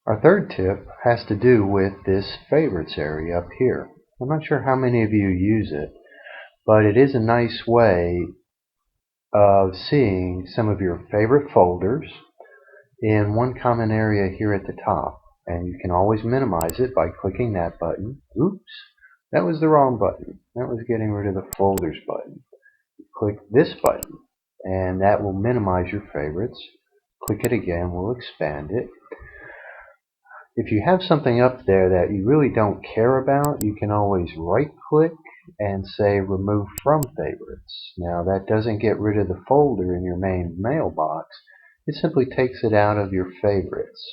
Our third tip has to do with this favorites area up here. I'm not sure how many of you use it, but it is a nice way of seeing some of your favorite folders in one common area here at the top. And you can always minimize it by clicking that button. Oops, that was the wrong button. That was getting rid of the folders button. Click this button and that will minimize your favorites. Click it again, we'll expand it. If you have something up there that you really don't care about, you can always right click and say remove from favorites. Now that doesn't get rid of the folder in your main mailbox, it simply takes it out of your favorites.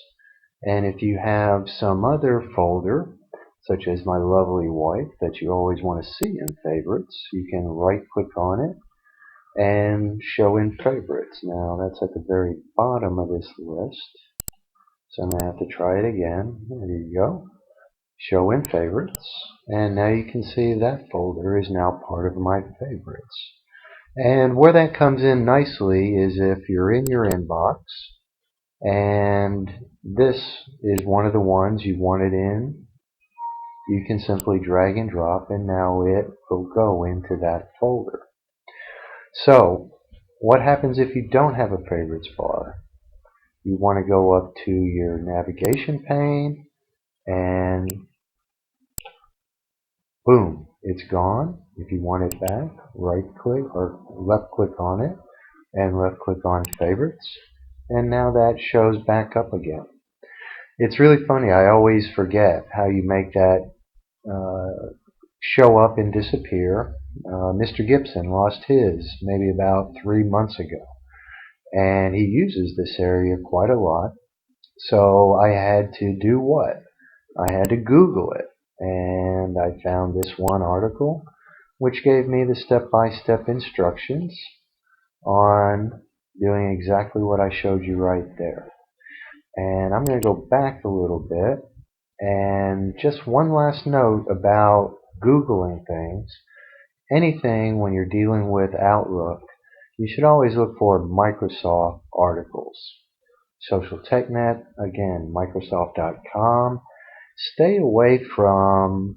And if you have some other folder, such as my lovely wife, that you always want to see in favorites, you can right click on it and show in favorites. Now that's at the very bottom of this list, so I'm going to have to try it again. There you go. Show in favorites, and now you can see that folder is now part of my favorites. And where that comes in nicely is if you're in your inbox and this is one of the ones you wanted in, you can simply drag and drop and now it will go into that folder. So what happens if you don't have a favorites bar? You want to go up to your navigation pane and boom, it's gone. If you want it back, right click or left click on it and left click on favorites, and now that shows back up again. It's really funny, I always forget how you make that show up and disappear. Mr. Gibson lost his maybe about 3 months ago, and he uses this area quite a lot. So I had to do what? I had to Google it, and I found this one article which gave me the step-by-step instructions on doing exactly what I showed you right there. And I'm going to go back a little bit, and just one last note about Googling things. Anything when you're dealing with Outlook, you should always look for Microsoft articles. Social TechNet, again, Microsoft.com. Stay away from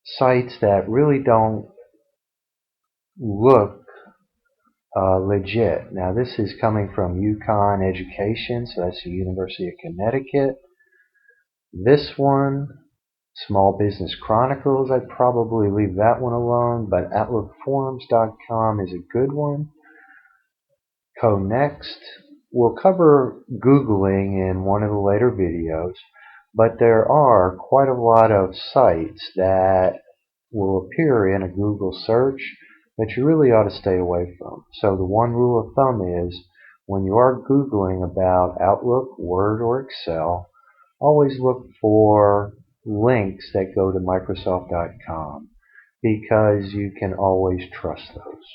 sites that really don't look legit. Now this is coming from UConn Education, so that's the University of Connecticut. This one, Small Business Chronicles, I'd probably leave that one alone, but OutlookForums.com is a good one. CoNext, we'll cover Googling in one of the later videos, but there are quite a lot of sites that will appear in a Google search that you really ought to stay away from. So the one rule of thumb is when you are Googling about Outlook, Word, or Excel, always look for links that go to Microsoft.com because you can always trust those.